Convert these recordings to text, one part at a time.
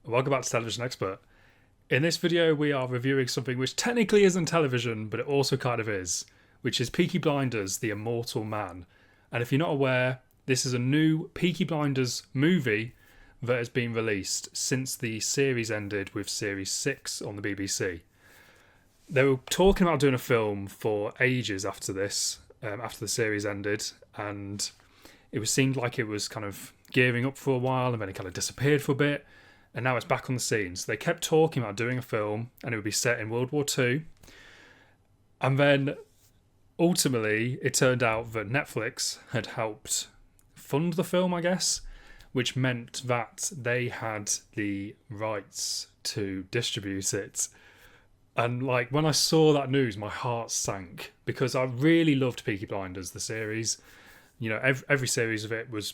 Welcome back to Television Expert. In this video, we are reviewing something which technically isn't television, but it also kind of is, which is Peaky Blinders, the Immortal Man. And if you're not aware, this is a new Peaky Blinders movie that has been released since the series ended with Series 6 on the BBC. They were talking about doing a film for ages after this, after the series ended, and it seemed like it was kind of gearing up for a while, and then it kind of disappeared for a bit. And now it's back on the scene. So they kept talking about doing a film and it would be set in World War II. And then ultimately it turned out that Netflix had helped fund the film, I guess, which meant that they had the rights to distribute it. And like when I saw that news, my heart sank because I really loved Peaky Blinders, the series. You know, every series of it was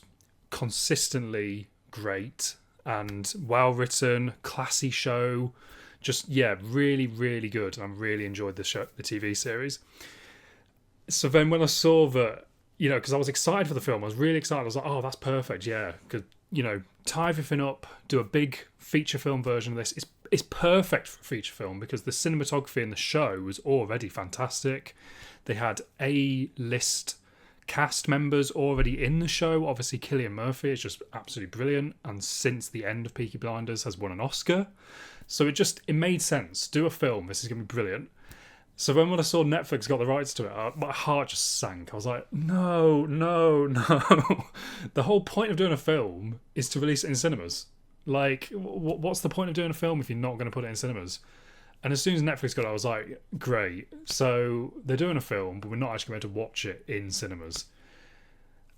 consistently great and well written, classy show. Just really, really good. I really enjoyed the TV series. So then when I saw that, because I was excited for the film, I was really excited. I was like, oh, that's perfect, yeah. Because, tie everything up, do a big feature film version of this. It's perfect for a feature film because the cinematography in the show was already fantastic. They had A-list cast members already in the show. Obviously Cillian Murphy is just absolutely brilliant, and since the end of Peaky Blinders has won an Oscar, so it made sense. Do a film, this is going to be brilliant. So then when I saw Netflix got the rights to it, my heart just sank. I was like, no the whole point of doing a film is to release it in cinemas. Like, what's the point of doing a film if you're not going to put it in cinemas? And as soon as Netflix got it, I was like, great. So they're doing a film, but we're not actually going to watch it in cinemas.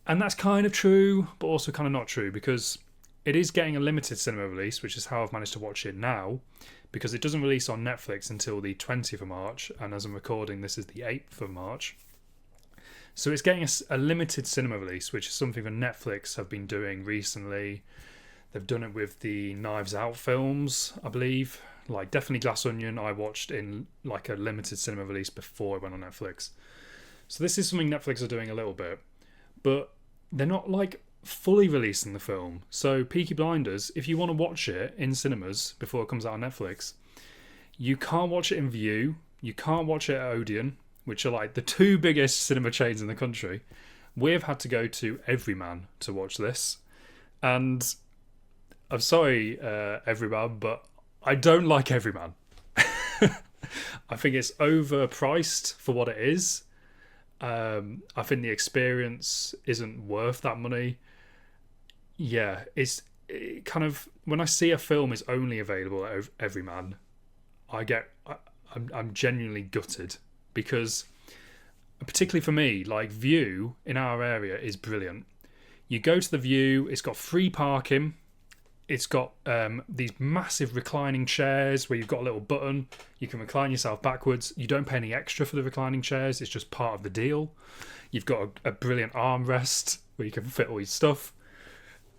And that's kind of true, but also kind of not true, because it is getting a limited cinema release, which is how I've managed to watch it now, because it doesn't release on Netflix until the 20th of March, and as I'm recording, this is the 8th of March. So it's getting a limited cinema release, which is something that Netflix have been doing recently. They've done it with the Knives Out films, I believe. Like, definitely Glass Onion I watched in like a limited cinema release before it went on Netflix. So this is something Netflix are doing a little bit, but they're not like fully releasing the film. So Peaky Blinders, if you want to watch it in cinemas before it comes out on Netflix, you can't watch it in View, you can't watch it at Odeon, which are like the two biggest cinema chains in the country. We've had to go to Everyman to watch this, and I'm sorry, Everyman, but I don't like Everyman. I think it's overpriced for what it is. I think the experience isn't worth that money. Yeah, it kind of, when I see a film is only available at Everyman, I'm genuinely gutted, because particularly for me, like View in our area is brilliant. You go to the View, it's got free parking. It's got these massive reclining chairs where you've got a little button. You can recline yourself backwards. You don't pay any extra for the reclining chairs. It's just part of the deal. You've got a brilliant armrest where you can fit all your stuff.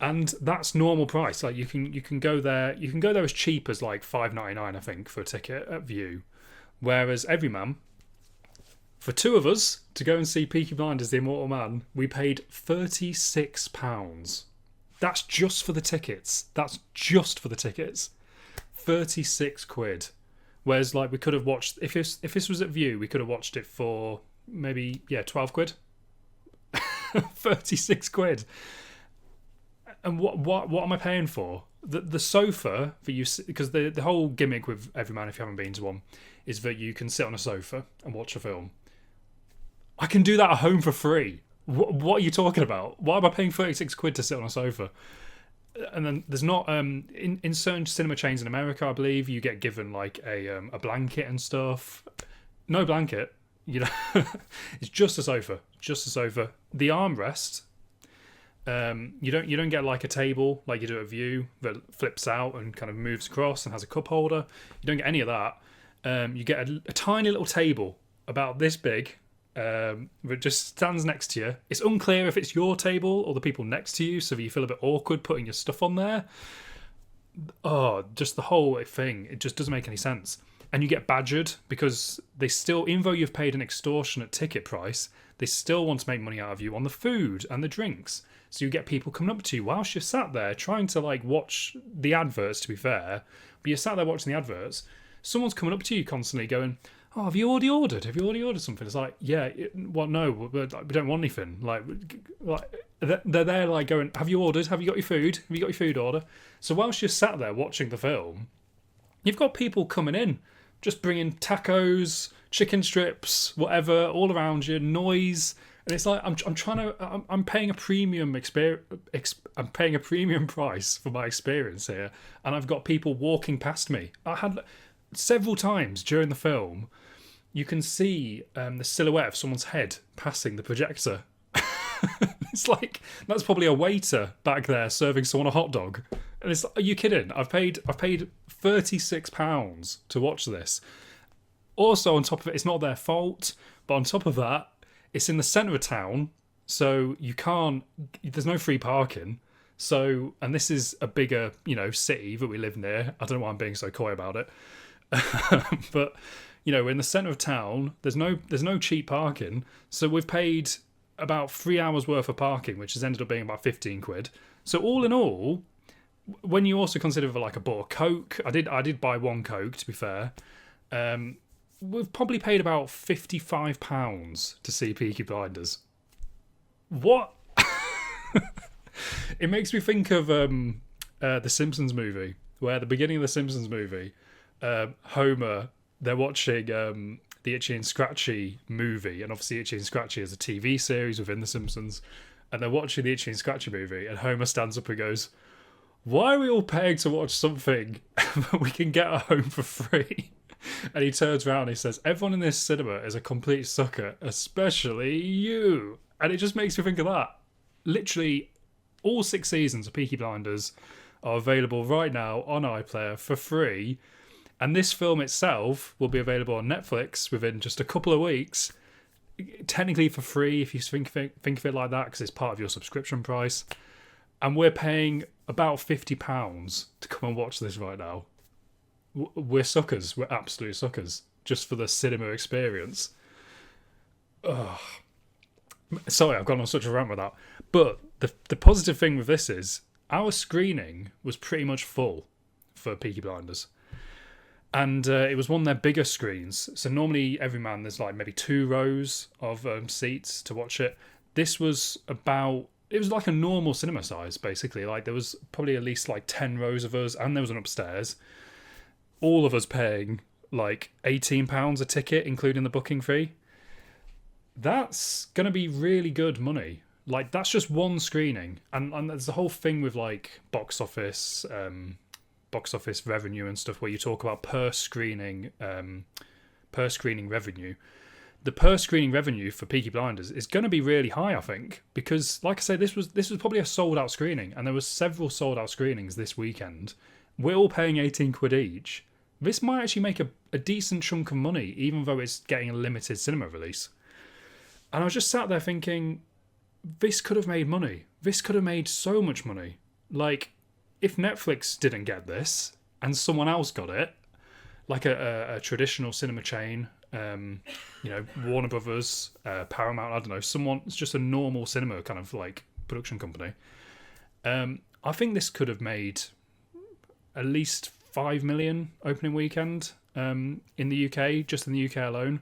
And that's normal price. Like you can go there. You can go there as cheap as like $5.99, I think, for a ticket at View. Whereas Everyman, for two of us to go and see Peaky Blinders, the Immortal Man, we paid £36. That's just for the tickets. 36 quid. Whereas like we could have watched, if this was at View, we could have watched it for maybe 12 quid. 36 quid. And what am I paying for? The sofa that you, because the whole gimmick with Everyman, if you haven't been to one, is that you can sit on a sofa and watch a film. I can do that at home for free. What are you talking about? Why am I paying 36 quid to sit on a sofa? And then there's not in certain cinema chains in America, I believe, you get given like a blanket and stuff. No blanket, it's just a sofa. The armrest, you don't get like a table like you do at View that flips out and kind of moves across and has a cup holder. You don't get any of that. You get a tiny little table about this big. That just stands next to you. It's unclear if it's your table or the people next to you, so that you feel a bit awkward putting your stuff on there. Oh, just the whole thing. It just doesn't make any sense. And you get badgered because they still, even though you've paid an extortionate ticket price, they still want to make money out of you on the food and the drinks. So you get people coming up to you whilst you're sat there trying to like watch the adverts, to be fair. But you're sat there watching the adverts. Someone's coming up to you constantly going, "Oh, have you already ordered? Have you already ordered something?" It's like, yeah, well, no, we don't want anything. Like they're there like going, "Have you ordered? Have you got your food? Have you got your food order?" So whilst you're sat there watching the film, you've got people coming in, just bringing tacos, chicken strips, whatever, all around you, noise. And it's like, I'm paying a premium I'm paying a premium price for my experience here. And I've got people walking past me. I had several times during the film, you can see the silhouette of someone's head passing the projector. It's like, that's probably a waiter back there serving someone a hot dog. And it's, are you kidding? I've paid £36 to watch this. Also, on top of it, it's not their fault, but on top of that, it's in the centre of town, so there's no free parking. So, and this is a bigger, city that we live near. I don't know why I'm being so coy about it. But, we're in the centre of town. There's no cheap parking. So we've paid about 3 hours worth of parking, which has ended up being about 15 quid. So all in all, when you also consider like a bottle of Coke, I did buy one Coke, to be fair. We've probably paid about £55 to see Peaky Blinders. What? It makes me think of the Simpsons movie, where at the beginning of the Simpsons movie, Homer, they're watching the Itchy and Scratchy movie, and obviously Itchy and Scratchy is a TV series within the Simpsons, and they're watching the Itchy and Scratchy movie, and Homer stands up and goes, "Why are we all paying to watch something that we can get at home for free?" And he turns around and he says, "Everyone in this cinema is a complete sucker, especially you." And it just makes me think of that. Literally, all 6 seasons of Peaky Blinders are available right now on iPlayer for free. And this film itself will be available on Netflix within just a couple of weeks. Technically for free, if you think of it like that, because it's part of your subscription price. And we're paying about £50 to come and watch this right now. We're suckers. We're absolute suckers. Just for the cinema experience. Ugh. Sorry, I've gone on such a rant with that. But the positive thing with this is our screening was pretty much full for Peaky Blinders. And it was one of their bigger screens. So normally, Everyman, there's like maybe 2 rows of seats to watch it. This was it was like a normal cinema size, basically. Like there was probably at least like 10 rows of us, and there was an upstairs. All of us paying like £18 a ticket, including the booking fee. That's going to be really good money. Like, that's just one screening. And there's the whole thing with like box office revenue and stuff, where you talk about per screening revenue. The per screening revenue for Peaky Blinders is going to be really high, I think, because like I say, this was probably a sold out screening, and there was several sold out screenings this weekend. We're all paying 18 quid each. This might actually make a decent chunk of money, even though it's getting a limited cinema release. And I was just sat there thinking, this could have made money. This could have made so much money. Like, if Netflix didn't get this and someone else got it, like a traditional cinema chain, Warner Brothers, Paramount, I don't know, someone, it's just a normal cinema kind of like production company. I think this could have made at least 5 million opening weekend in the UK, just in the UK alone.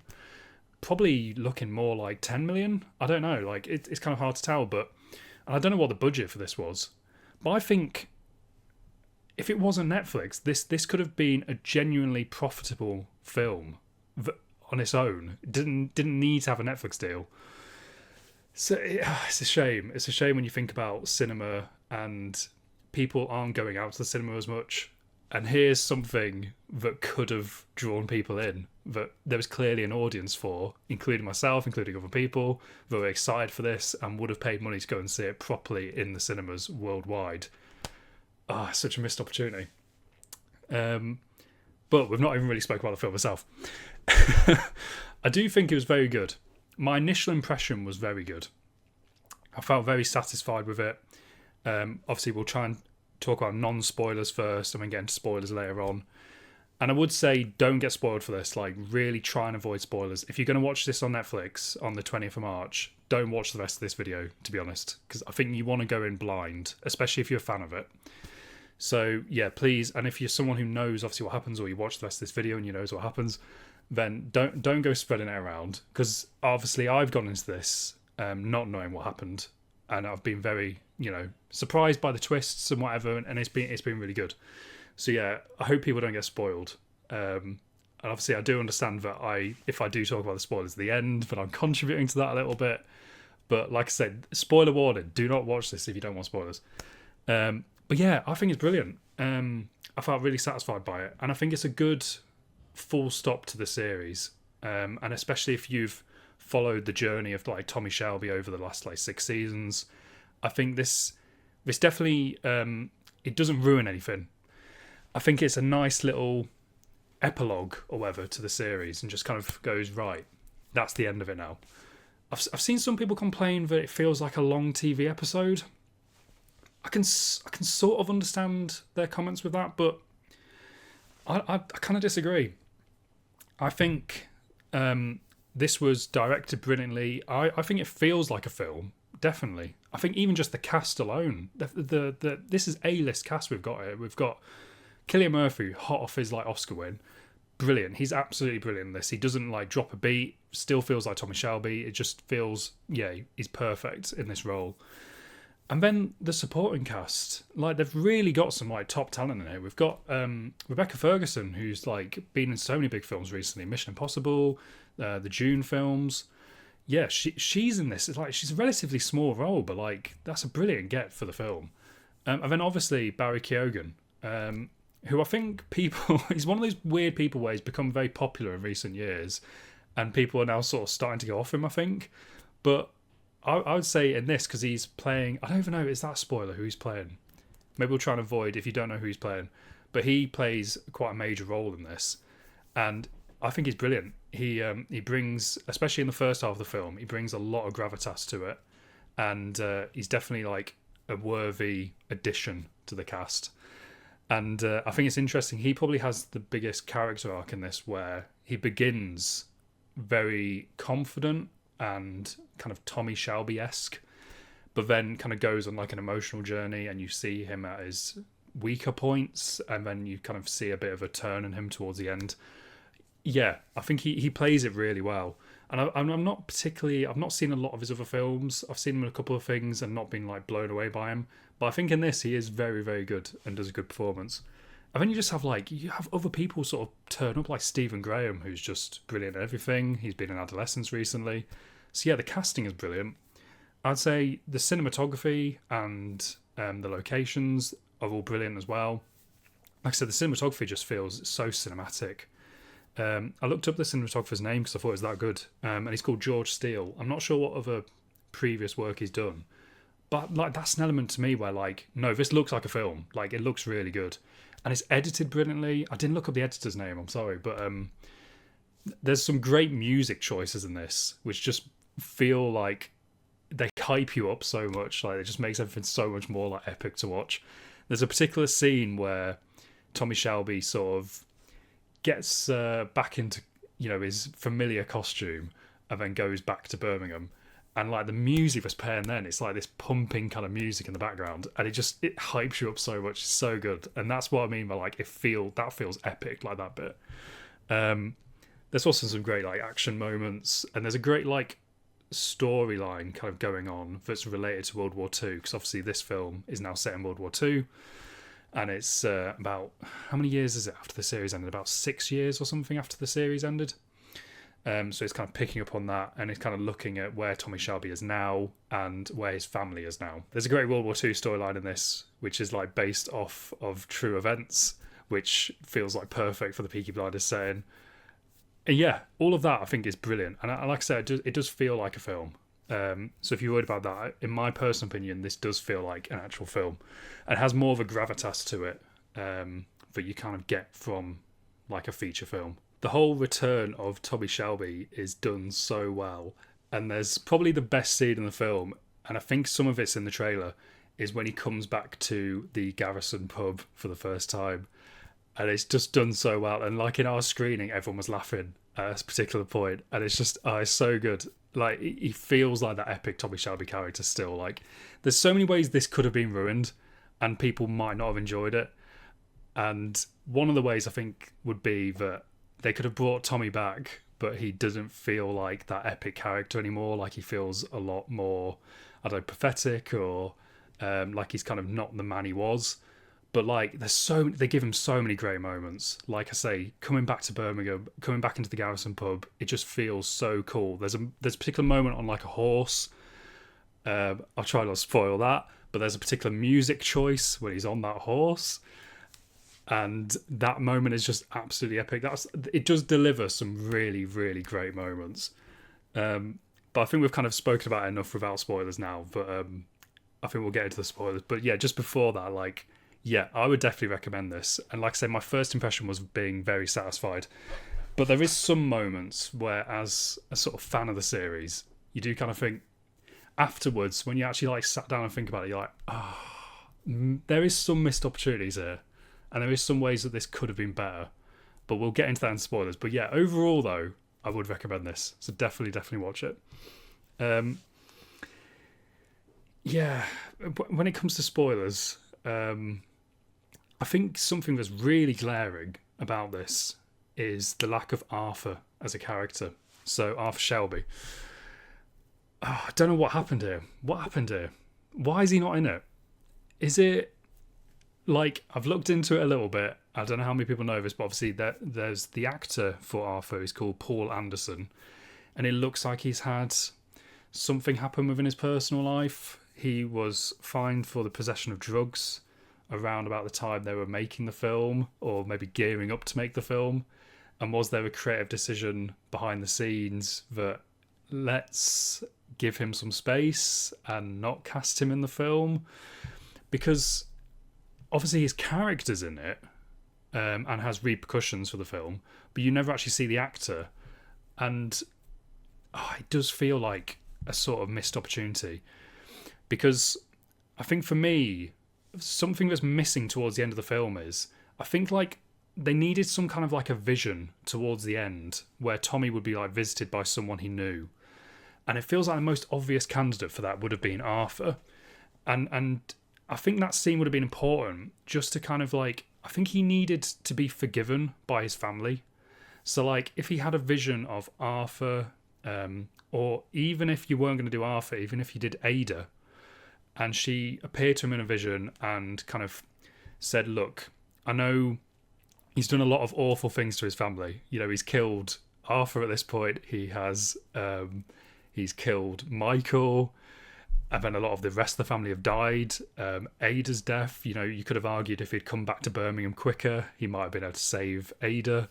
Probably looking more like 10 million. I don't know. Like it's kind of hard to tell, but I don't know what the budget for this was. But I think if it wasn't Netflix, this could have been a genuinely profitable film on its own. It didn't need to have a Netflix deal. So it's a shame. It's a shame when you think about cinema and people aren't going out to the cinema as much. And here's something that could have drawn people in, that there was clearly an audience for, including myself, including other people, that were excited for this and would have paid money to go and see it properly in the cinemas worldwide. Such a missed opportunity. But we've not even really spoken about the film itself. I do think it was very good. My initial impression was very good. I felt very satisfied with it. Obviously, we'll try and talk about non-spoilers first and then get into spoilers later on. And I would say don't get spoiled for this. Like, really try and avoid spoilers. If you're going to watch this on Netflix on the 20th of March, don't watch the rest of this video, to be honest, because I think you want to go in blind, especially if you're a fan of it. So, yeah, please. And if you're someone who knows, obviously, what happens, or you watch the rest of this video and you knows what happens, then don't go spreading it around. Because, obviously, I've gone into this not knowing what happened. And I've been very, surprised by the twists and whatever. And it's been really good. So yeah, I hope people don't get spoiled. And obviously I do understand that if I do talk about the spoilers at the end, that I'm contributing to that a little bit. But like I said, spoiler warning, do not watch this if you don't want spoilers. But yeah, I think it's brilliant. I felt really satisfied by it. And I think it's a good full stop to the series. And especially if you've followed the journey of like Tommy Shelby over the last like 6 seasons, I think this definitely, it doesn't ruin anything. I think it's a nice little epilogue or whatever to the series and just kind of goes, right, that's the end of it now. I've seen some people complain that it feels like a long TV episode. I can sort of understand their comments with that, but I kind of disagree. I think this was directed brilliantly. I think it feels like a film, definitely. I think even just the cast alone, this is A-list cast we've got here. We've got Cillian Murphy, hot off his like Oscar win, brilliant. He's absolutely brilliant in this. He doesn't like drop a beat. Still feels like Tommy Shelby. It just feels, he's perfect in this role. And then the supporting cast, like they've really got some like top talent in here. We've got Rebecca Ferguson, who's like been in so many big films recently, Mission Impossible, the Dune films. Yeah, she's in this. It's like she's a relatively small role, but like that's a brilliant get for the film. And then obviously Barry Keoghan. Who I think he's one of those weird people where he's become very popular in recent years and people are now sort of starting to go off him, I think. But I would say in this, because he's playing, I don't even know, is that a spoiler who he's playing? Maybe we'll try and avoid if you don't know who he's playing. But he plays quite a major role in this. And I think he's brilliant. He brings, especially in the first half of the film, he brings a lot of gravitas to it. And he's definitely like a worthy addition to the cast. And I think it's interesting. He probably has the biggest character arc in this, where he begins very confident and kind of Tommy Shelby-esque, but then kind of goes on like an emotional journey, and you see him at his weaker points, and then you kind of see a bit of a turn in him towards the end. Yeah, I think he plays it really well. And I'm not particularly, I've not seen a lot of his other films. I've seen him in a couple of things and not been like blown away by him. But I think in this, he is very, very good and does a good performance. And then you just have other people sort of turn up, like Stephen Graham, who's just brilliant at everything. He's been in Adolescence recently. So yeah, the casting is brilliant. I'd say the cinematography and the locations are all brilliant as well. Like I said, the cinematography just feels so cinematic. I looked up the cinematographer's name because I thought it was that good. And he's called George Steele. I'm not sure what other previous work he's done. But like that's an element to me where like, no, this looks like a film. Like it looks really good. And it's edited brilliantly. I didn't look up the editor's name, I'm sorry. But there's some great music choices in this, which just feel like they hype you up so much. Like it just makes everything so much more like epic to watch. There's a particular scene where Tommy Shelby sort of gets back into his familiar costume and then goes back to Birmingham, and like the music was playing then, it's like this pumping kind of music in the background, and it hypes you up so much. It's so good. And that's what I mean by like that feels epic, like that bit. There's also some great like action moments, and there's a great like storyline kind of going on that's related to World War II, because obviously this film is now set in World War II. And it's about, how many years is it after the series ended? About 6 years or something after the series ended. So it's kind of picking up on that, and it's kind of looking at where Tommy Shelby is now and where his family is now. There's a great World War II storyline in this, which is like based off of true events, which feels like perfect for the Peaky Blinders setting. And yeah, all of that I think is brilliant. And like I said, it does feel like a film. So if you're worried about that, in my personal opinion, this does feel like an actual film and has more of a gravitas to it that you kind of get from like a feature film. The whole return of Tommy Shelby is done so well, and there's probably the best scene in the film, and I think some of it's in the trailer, is when he comes back to the Garrison pub for the first time. and it's just done so well. And like in our screening, everyone was laughing at this particular point, and it's just it's so good. Like he feels like that epic Tommy Shelby character still. Like there's so many ways this could have been ruined, and people might not have enjoyed it. And one of the ways I think would be that they could have brought Tommy back, but he doesn't feel like that epic character anymore. Like he feels a lot more, I don't know, pathetic, or like he's kind of not the man he was. But like they give him so many great moments. Like I say, coming back to Birmingham, coming back into the Garrison pub, it just feels so cool. There's a particular moment on like a horse. I'll try not to spoil that, but there's a particular music choice when he's on that horse. And that moment is just absolutely epic. It does deliver some really, really great moments. But I think we've kind of spoken about it enough without spoilers now. But I think we'll get into the spoilers. But yeah, just before that, like, yeah, I would definitely recommend this. And like I said, my first impression was being very satisfied. But there is some moments where, as a sort of fan of the series, you do kind of think afterwards, when you actually like sat down and think about it, you're like, there is some missed opportunities here. And there is some ways that this could have been better, but we'll get into that in spoilers. But yeah, overall though, I would recommend this. So definitely watch it. Yeah, when it comes to spoilers, I think something that's really glaring about this is the lack of Arthur as a character. So Arthur Shelby. I don't know what happened here. Why is he not in it? Is it... Like, I've looked into it a little bit. I don't know how many people know this, but obviously there's the actor for Arthur. He's called Paul Anderson. And it looks like he's had something happen within his personal life. He was fined for the possession of drugs around about the time they were making the film, or maybe gearing up to make the film. And was there a creative decision behind the scenes that let's give him some space and not cast him in the film? Because... obviously his character's in it and has repercussions for the film, but you never actually see the actor, and it does feel like a sort of missed opportunity, because I think for me something that's missing towards the end of the film is, I think like they needed some kind of like a vision towards the end where Tommy would be like visited by someone he knew, and it feels like the most obvious candidate for that would have been Arthur, and I think that scene would have been important just to kind of like, I think he needed to be forgiven by his family. So like if he had a vision of Arthur, or even if you weren't going to do Arthur, even if you did Ada, and she appeared to him in a vision and kind of said, look, I know he's done a lot of awful things to his family. You know, he's killed Arthur at this point. He's killed Michael. And then a lot of the rest of the family have died. Ada's death, you know, you could have argued if he'd come back to Birmingham quicker, he might have been able to save Ada.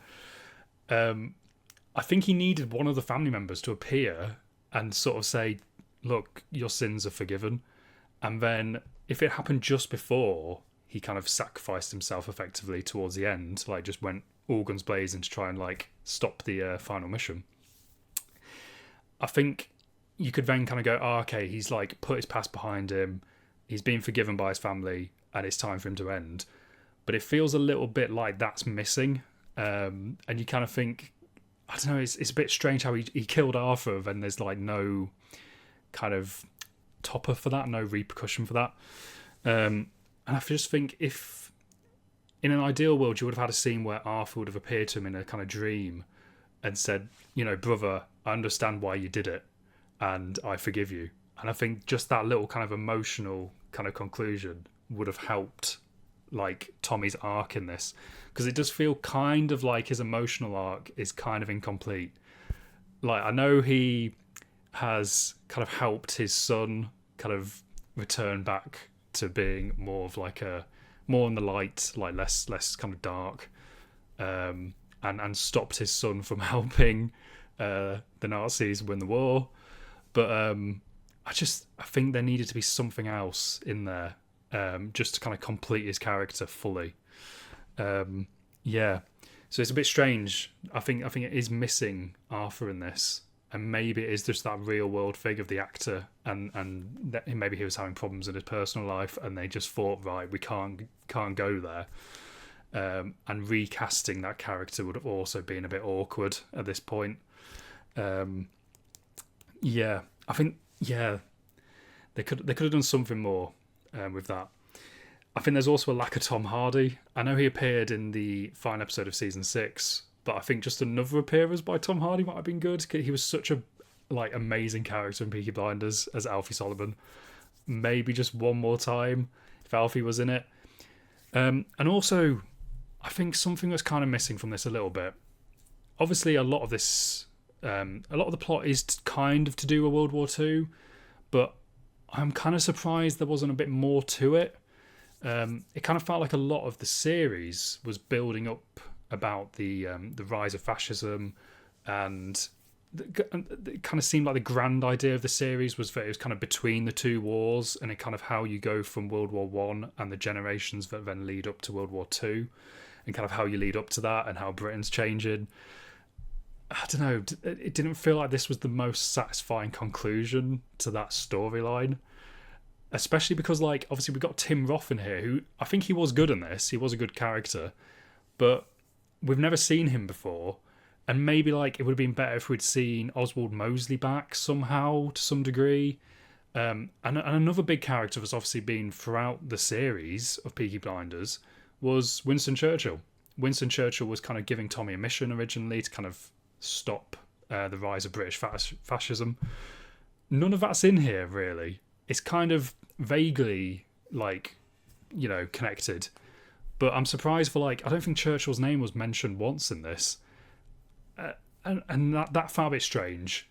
I think he needed one of the family members to appear and sort of say, look, your sins are forgiven. And then if it happened just before, he kind of sacrificed himself effectively towards the end, like just went all guns blazing to try and like stop the final mission. I think... you could then kind of go, okay, he's like put his past behind him, he's been forgiven by his family, and it's time for him to end. But it feels a little bit like that's missing. And you kind of think, I don't know, it's a bit strange how he killed Arthur, and there's like no kind of topper for that, no repercussion for that. And I just think if in an ideal world you would have had a scene where Arthur would have appeared to him in a kind of dream and said, you know, brother, I understand why you did it, and I forgive you. And I think just that little kind of emotional kind of conclusion would have helped like Tommy's arc in this, because it does feel kind of like his emotional arc is kind of incomplete. Like, I know he has kind of helped his son kind of return back to being more of like a more in the light, like less kind of dark, and stopped his son from helping the Nazis win the war. But I think there needed to be something else in there, just to kind of complete his character fully. Yeah, so it's a bit strange. I think it is missing Arthur in this, and maybe it is just that real world thing of the actor, and that maybe he was having problems in his personal life, and they just thought, right, we can't go there. and recasting that character would have also been a bit awkward at this point. Yeah, I think they could have done something more with that. I think there's also a lack of Tom Hardy. I know he appeared in the final episode of season 6, but I think just another appearance by Tom Hardy might have been good. He was such a amazing character in Peaky Blinders as Alfie Solomon. Maybe just one more time if Alfie was in it. And also, I think something that's kind of missing from this a little bit. Obviously, a lot of the plot is kind of to do with World War II, but I'm kind of surprised there wasn't a bit more to it. It kind of felt like a lot of the series was building up about the rise of fascism, and it kind of seemed like the grand idea of the series was that it was kind of between the two wars, and it kind of how you go from World War One and the generations that then lead up to World War Two, and kind of how you lead up to that and how Britain's changing. I don't know. It didn't feel like this was the most satisfying conclusion to that storyline. Especially because, obviously we got Tim Roth in here, who I think he was good in this. He was a good character, but we've never seen him before. And maybe, it would have been better if we'd seen Oswald Mosley back somehow, to some degree. And another big character that's obviously been throughout the series of Peaky Blinders was Winston Churchill. Winston Churchill was kind of giving Tommy a mission originally to kind of stop the rise of British fascism. None of that's in here, really. It's kind of vaguely connected, but I'm surprised for I don't think Churchill's name was mentioned once in this, and that felt a bit strange.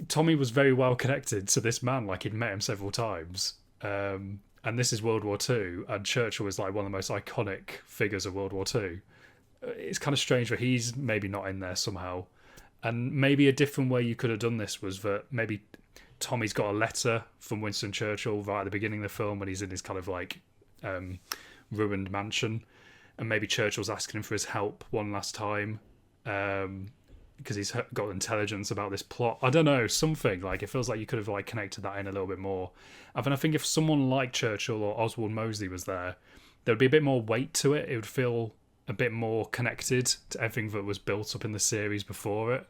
Tommy was very well connected to this man, he'd met him several times, and this is World War II, and Churchill is one of the most iconic figures of World War II. It's kind of strange that he's maybe not in there somehow, and maybe a different way you could have done this was that maybe Tommy's got a letter from Winston Churchill right at the beginning of the film when he's in his kind of ruined mansion, and maybe Churchill's asking him for his help one last time because he's got intelligence about this plot. I don't know, something it feels like you could have connected that in a little bit more. And I think if someone like Churchill or Oswald Mosley was there would be a bit more weight to it. It would feel a bit more connected to everything that was built up in the series before it.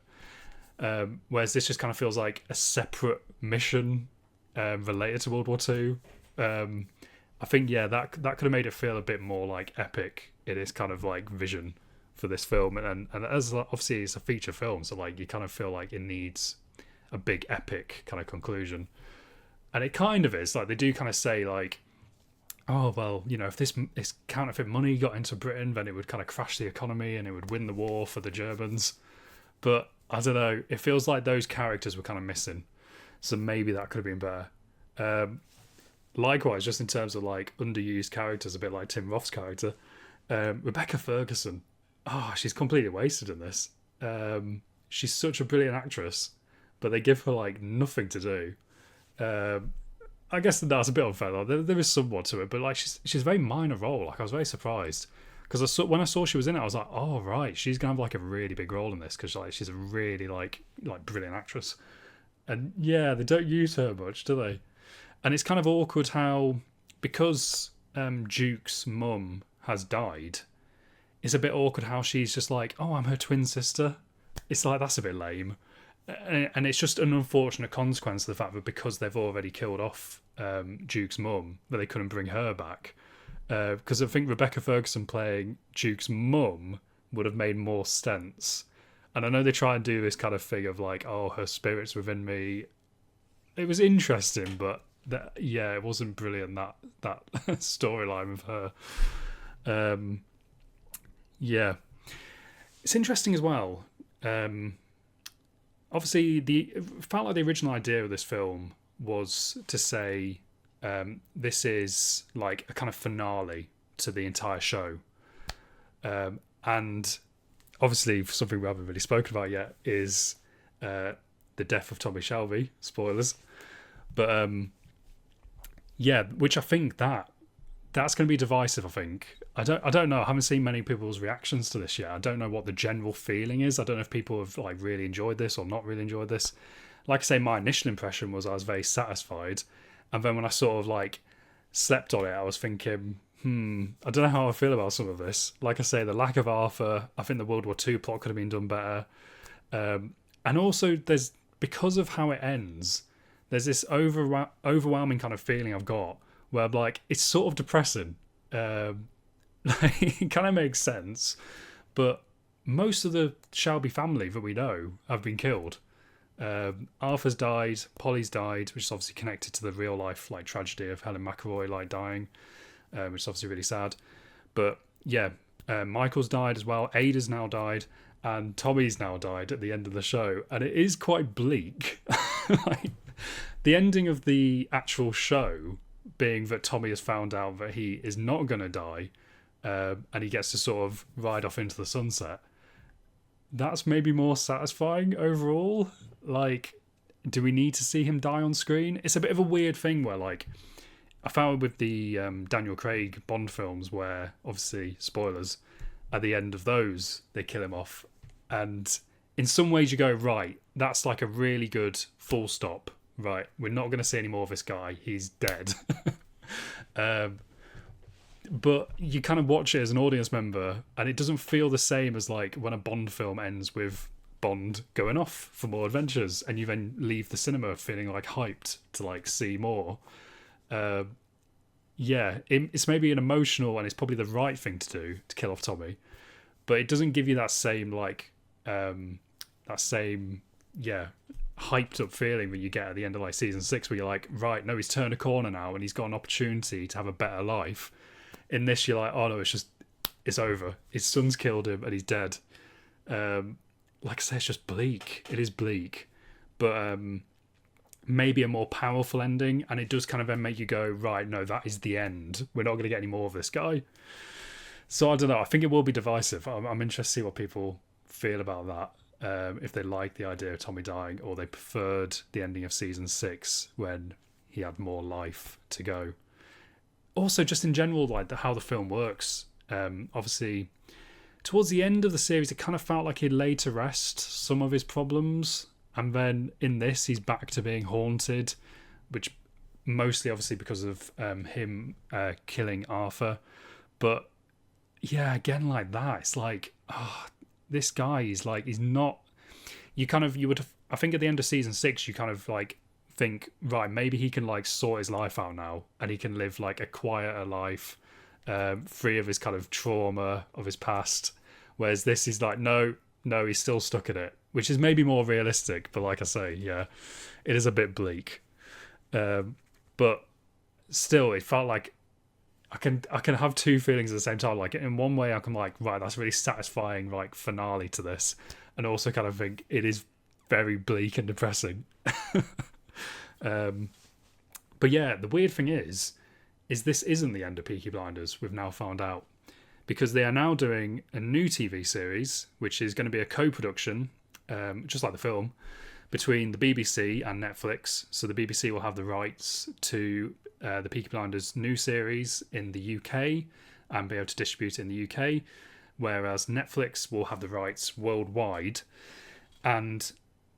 Whereas this just kind of feels like a separate mission related to World War II. I think, that could have made it feel a bit more epic in its kind of vision for this film. And as obviously it's a feature film, so you kind of feel it needs a big epic kind of conclusion. And it kind of is. They do kind of say oh, well, if this counterfeit money got into Britain, then it would kind of crash the economy and it would win the war for the Germans. But I don't know, it feels like those characters were kind of missing. So maybe that could have been better. Likewise, just in terms of underused characters, a bit like Tim Roth's character, Rebecca Ferguson. Oh, she's completely wasted in this. She's such a brilliant actress, but they give her nothing to do. I guess that's a bit unfair. There is somewhat to it, but she's a very minor role. I was very surprised because when I saw she was in it, I was like, oh right, she's gonna have a really big role in this because she's a really brilliant actress. And yeah, they don't use her much, do they? And it's kind of awkward how, because Duke's mum has died, it's a bit awkward how she's just oh, I'm her twin sister. It's that's a bit lame. And it's just an unfortunate consequence of the fact that because they've already killed off Duke's mum, that they couldn't bring her back. Because I think Rebecca Ferguson playing Duke's mum would have made more sense. And I know they try and do this kind of thing of oh, her spirit's within me. It was interesting, but it wasn't brilliant, that storyline with her. It's interesting as well. Obviously, it felt like the original idea of this film was to say this is a kind of finale to the entire show. And obviously, something we haven't really spoken about yet is the death of Tommy Shelby. Spoilers. But which I think that's going to be divisive. I think I don't know. I haven't seen many people's reactions to this yet. I don't know what the general feeling is. I don't know if people have really enjoyed this or not really enjoyed this. Like I say, my initial impression was I was very satisfied, and then when I sort of slept on it, I was thinking, I don't know how I feel about some of this. Like I say, the lack of Arthur. I think the World War II plot could have been done better. And also, because of how it ends, there's this overwhelming kind of feeling I've got where I'm like, it's sort of depressing. It kind of makes sense, but most of the Shelby family that we know have been killed. Arthur's died, Polly's died, which is obviously connected to the real life like tragedy of Helen McElroy like dying, which is obviously really sad. But yeah, Michael's died as well. Ada's now died, and Tommy's now died at the end of the show, and it is quite bleak. Like, the ending of the actual show being that Tommy has found out that he is not going to die, and he gets to sort of ride off into the sunset. That's maybe more satisfying overall. Like, do we need to see him die on screen? It's a bit of a weird thing where, like, I found with the Daniel Craig Bond films where, obviously, spoilers, at the end of those, they kill him off. And in some ways you go, right, that's like a really good full stop. Right, we're not going to see any more of this guy. He's dead. But you kind of watch it as an audience member, and it doesn't feel the same as like when a Bond film ends with Bond going off for more adventures, and you then leave the cinema feeling like hyped to like see more. Yeah, it's maybe an emotional, and it's probably the right thing to do to kill off Tommy, but it doesn't give you that same like hyped up feeling that you get at the end of like season 6, where you're like, right, no, he's turned a corner now and he's got an opportunity to have a better life. In this, you're like, oh no, it's over. His son's killed him and he's dead. Like I say, it's just bleak. It is bleak, but maybe a more powerful ending, and it does kind of then make you go, right, no, that is the end. We're not going to get any more of this guy. So I don't know. I think it will be divisive. I'm interested to see what people feel about that. If they like the idea of Tommy dying, or they preferred the ending of season 6 when he had more life to go. Also, just in general, like how the film works. Obviously, towards the end of the series, it kind of felt like he'd laid to rest some of his problems, and then in this, he's back to being haunted, which mostly, obviously, because of him killing Arthur. But yeah, again, like that, it's like, this guy is like, he's not. I think at the end of season 6, you kind of like think, right, maybe he can like sort his life out now, and he can live like a quieter life, free of his kind of trauma of his past. Whereas this is like, no, he's still stuck in it, which is maybe more realistic. But like I say, yeah, it is a bit bleak. But still, it felt like I can have two feelings at the same time. Like, in one way, I can like, right, that's a really satisfying like finale to this, and also kind of think it is very bleak and depressing. But yeah, the weird thing is this isn't the end of Peaky Blinders. We've now found out, because they are now doing a new TV series, which is going to be a co-production, just like the film, between the BBC and Netflix. So the BBC will have the rights to the Peaky Blinders new series in the UK and be able to distribute it in the UK, whereas Netflix will have the rights worldwide, and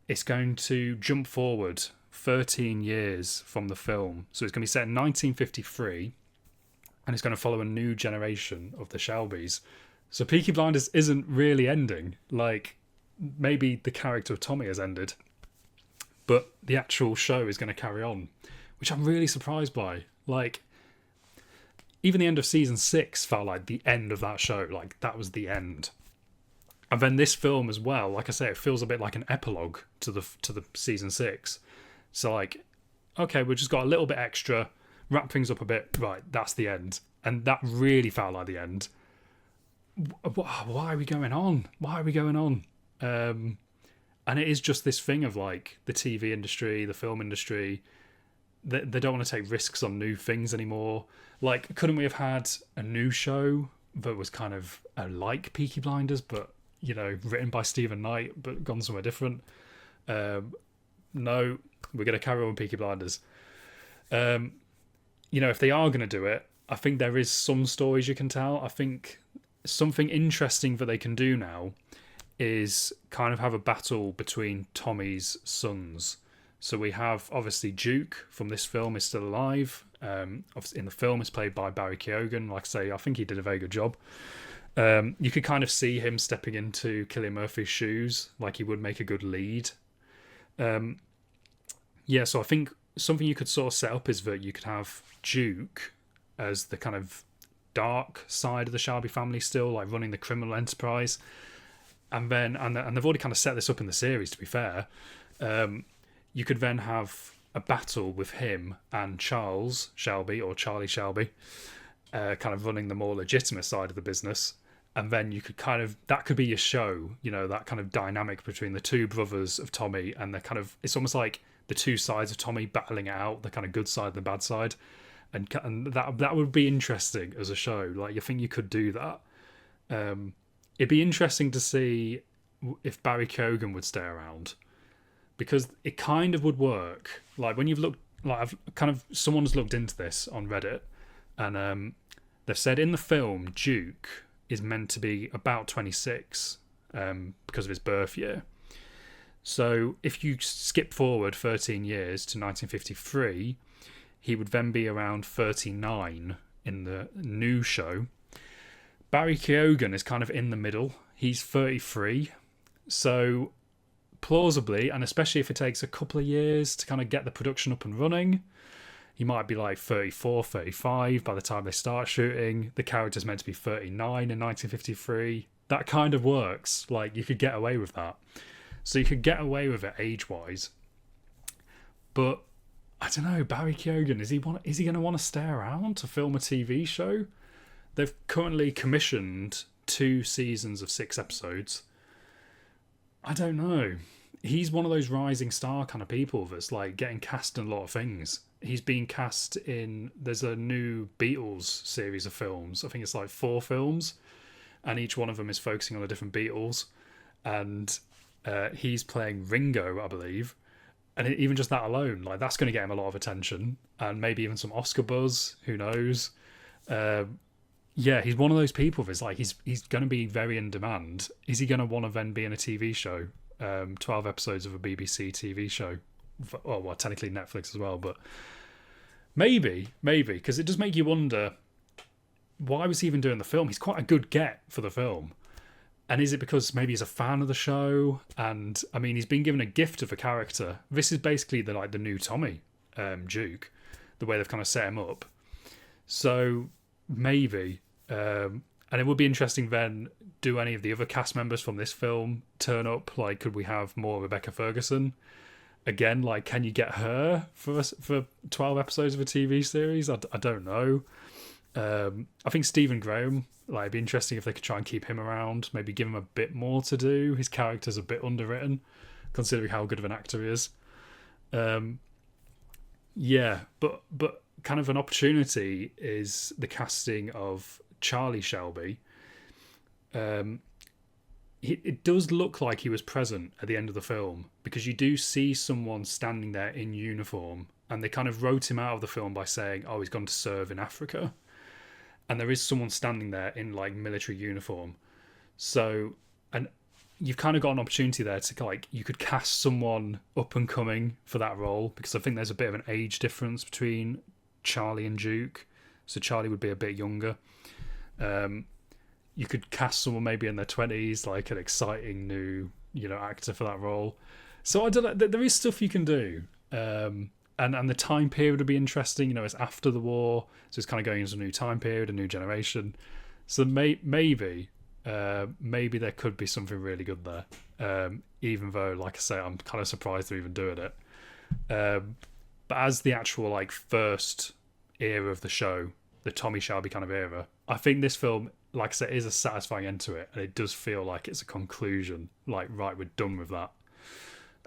it's going to jump forward 13 years from the film. So it's going to be set in 1953, and it's going to follow a new generation of the Shelbys. So Peaky Blinders isn't really ending. Like, maybe the character of Tommy has ended, but the actual show is going to carry on, which I'm really surprised by. Like, even the end of season 6 felt like the end of that show. Like, that was the end. And then this film as well, like I say, it feels a bit like an epilogue to the season 6. So like, okay, we've just got a little bit extra, wrap things up a bit, right, that's the end. And that really felt like the end. Why are we going on? And it is just this thing of like the TV industry, the film industry, they don't want to take risks on new things anymore. Like, couldn't we have had a new show that was kind of like Peaky Blinders, but, you know, written by Stephen Knight, but gone somewhere different? No, we're going to carry on with Peaky Blinders. You know, if they are going to do it, I think there is some stories you can tell. I think something interesting that they can do now is kind of have a battle between Tommy's sons. So we have obviously Duke from this film is still alive. Obviously in the film, it's played by Barry Keoghan. Like I say, I think he did a very good job. You could kind of see him stepping into Cillian Murphy's shoes, like he would make a good lead. So I think something you could sort of set up is that you could have Duke as the kind of dark side of the Shelby family still, like running the criminal enterprise. And then, and they've already kind of set this up in the series, to be fair. You could then have a battle with him and Charles Shelby, or Charlie Shelby, kind of running the more legitimate side of the business. And then you could that could be your show, that kind of dynamic between the two brothers of Tommy, and it's almost like the two sides of Tommy battling it out, the kind of good side and the bad side. And that would be interesting as a show. Like, I think you could do that. It'd be interesting to see if Barry Keoghan would stay around, because it kind of would work. Like, when you've looked, like, someone's looked into this on Reddit, and they've said in the film Duke is meant to be about 26 because of his birth year. So if you skip forward 13 years to 1953, he would then be around 39 in the new show. Barry Keoghan is kind of in the middle. He's 33. So plausibly, and especially if it takes a couple of years to kind of get the production up and running, he might be like 34, 35 by the time they start shooting. The character's meant to be 39 in 1953. That kind of works. Like, you could get away with that. So you could get away with it age-wise. But I don't know, Barry Keoghan, is he going to want to stay around to film a TV show? They've currently commissioned 2 seasons of 6 episodes. I don't know. He's one of those rising star kind of people that's like getting cast in a lot of things. He's being cast in, there's a new Beatles series of films. I think it's like 4 films, and each one of them is focusing on a different Beatles. And he's playing Ringo, I believe. And even just that alone, like, that's going to get him a lot of attention, and maybe even some Oscar buzz. Who knows? He's one of those people that's like, he's going to be very in demand. Is he going to want to then be in a TV show? 12 episodes of a BBC TV show. Well, technically Netflix as well, but maybe, because it does make you wonder, why was he even doing the film? He's quite a good get for the film. And is it because maybe he's a fan of the show? And I mean, he's been given a gift of a character. This is basically the new Tommy, Duke, the way they've kind of set him up. So maybe, and it would be interesting then, do any of the other cast members from this film turn up? Like, could we have more Rebecca Ferguson? Again, like, can you get her for 12 episodes of a TV series? I don't know. I think Stephen Graham, like, it'd be interesting if they could try and keep him around, maybe give him a bit more to do. His character's a bit underwritten, considering how good of an actor he is. But kind of an opportunity is the casting of Charlie Shelby. It does look like he was present at the end of the film, because you do see someone standing there in uniform, and they kind of wrote him out of the film by saying, oh, he's gone to serve in Africa. And there is someone standing there in, like, military uniform. So, and you've kind of got an opportunity there to, like, you could cast someone up and coming for that role, because I think there's a bit of an age difference between Charlie and Duke. So Charlie would be a bit younger. You could cast someone maybe in their 20s, like an exciting new, actor for that role. So I don't know, there is stuff you can do. And the time period would be interesting. It's after the war, so it's kind of going into a new time period, a new generation. So maybe there could be something really good there. Even though, like I say, I'm kind of surprised they're even doing it. But as the actual, like, first era of the show, the Tommy Shelby kind of era, I think this film, like I said, is a satisfying end to it, and it does feel like it's a conclusion. Like, right, we're done with that.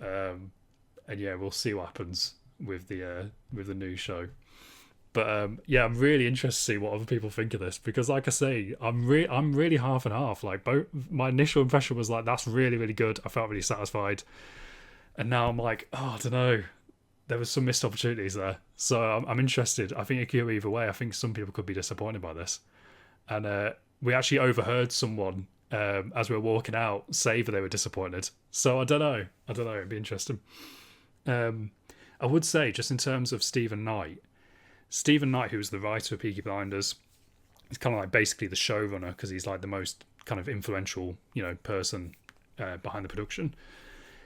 And yeah, we'll see what happens with the new show. But I'm really interested to see what other people think of this, because, like I say, I'm really half and half. Like, both my initial impression was like, that's really, really good. I felt really satisfied, and now I'm like, oh, I don't know, there was some missed opportunities there. So I'm interested. I think it could go either way. I think some people could be disappointed by this, and we actually overheard someone as we were walking out say that they were disappointed. So I don't know. It'd be interesting. I would say, just in terms of Stephen Knight, who was the writer of Peaky Blinders, he's kind of like basically the showrunner because he's like the most kind of influential, person behind the production.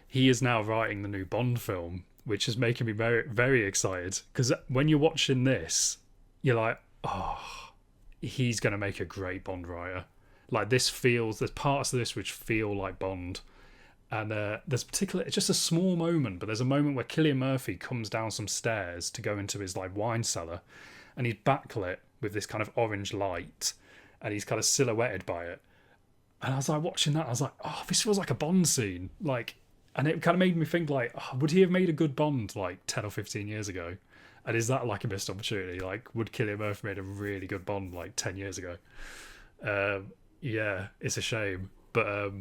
He is now writing the new Bond film, which is making me very, very excited. Because when you're watching this, you're like, oh, he's going to make a great Bond writer. Like there's parts of this which feel like Bond. And there's it's just a small moment, but there's a moment where Cillian Murphy comes down some stairs to go into his like wine cellar, and he's backlit with this kind of orange light, and he's kind of silhouetted by it. And I was like watching that, I was like, oh, this feels like a Bond scene. Like, and it kind of made me think like, oh, would he have made a good Bond like 10 or 15 years ago? And is that like a missed opportunity? Like, would Cillian Murphy made a really good Bond like 10 years ago? Yeah, it's a shame, but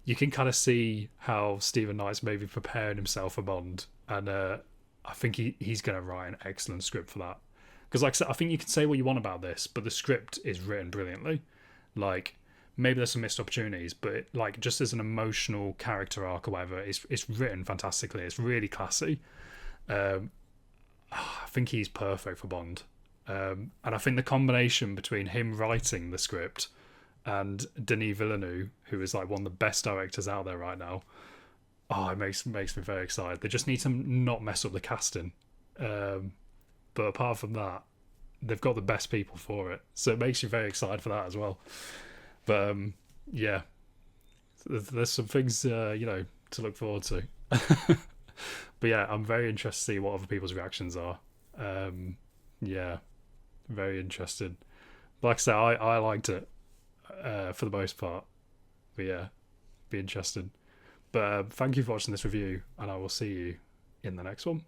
you can kind of see how Stephen Knight's maybe preparing himself for Bond, and I think he's going to write an excellent script for that. Because, like I said, I think you can say what you want about this, but the script is written brilliantly. Like, maybe there's some missed opportunities, but like just as an emotional character arc or whatever, it's written fantastically. It's really classy. I think he's perfect for Bond, and I think the combination between him writing the script and Denis Villeneuve, who is like one of the best directors out there right now, it makes me very excited. They just need to not mess up the casting, but apart from that, they've got the best people for it, so it makes you very excited for that as well. But yeah, there's some things to look forward to. But yeah, I'm very interested to see what other people's reactions are. Yeah, very interested. Like I said, I liked it for the most part. But yeah, be interested. But thank you for watching this review, and I will see you in the next one.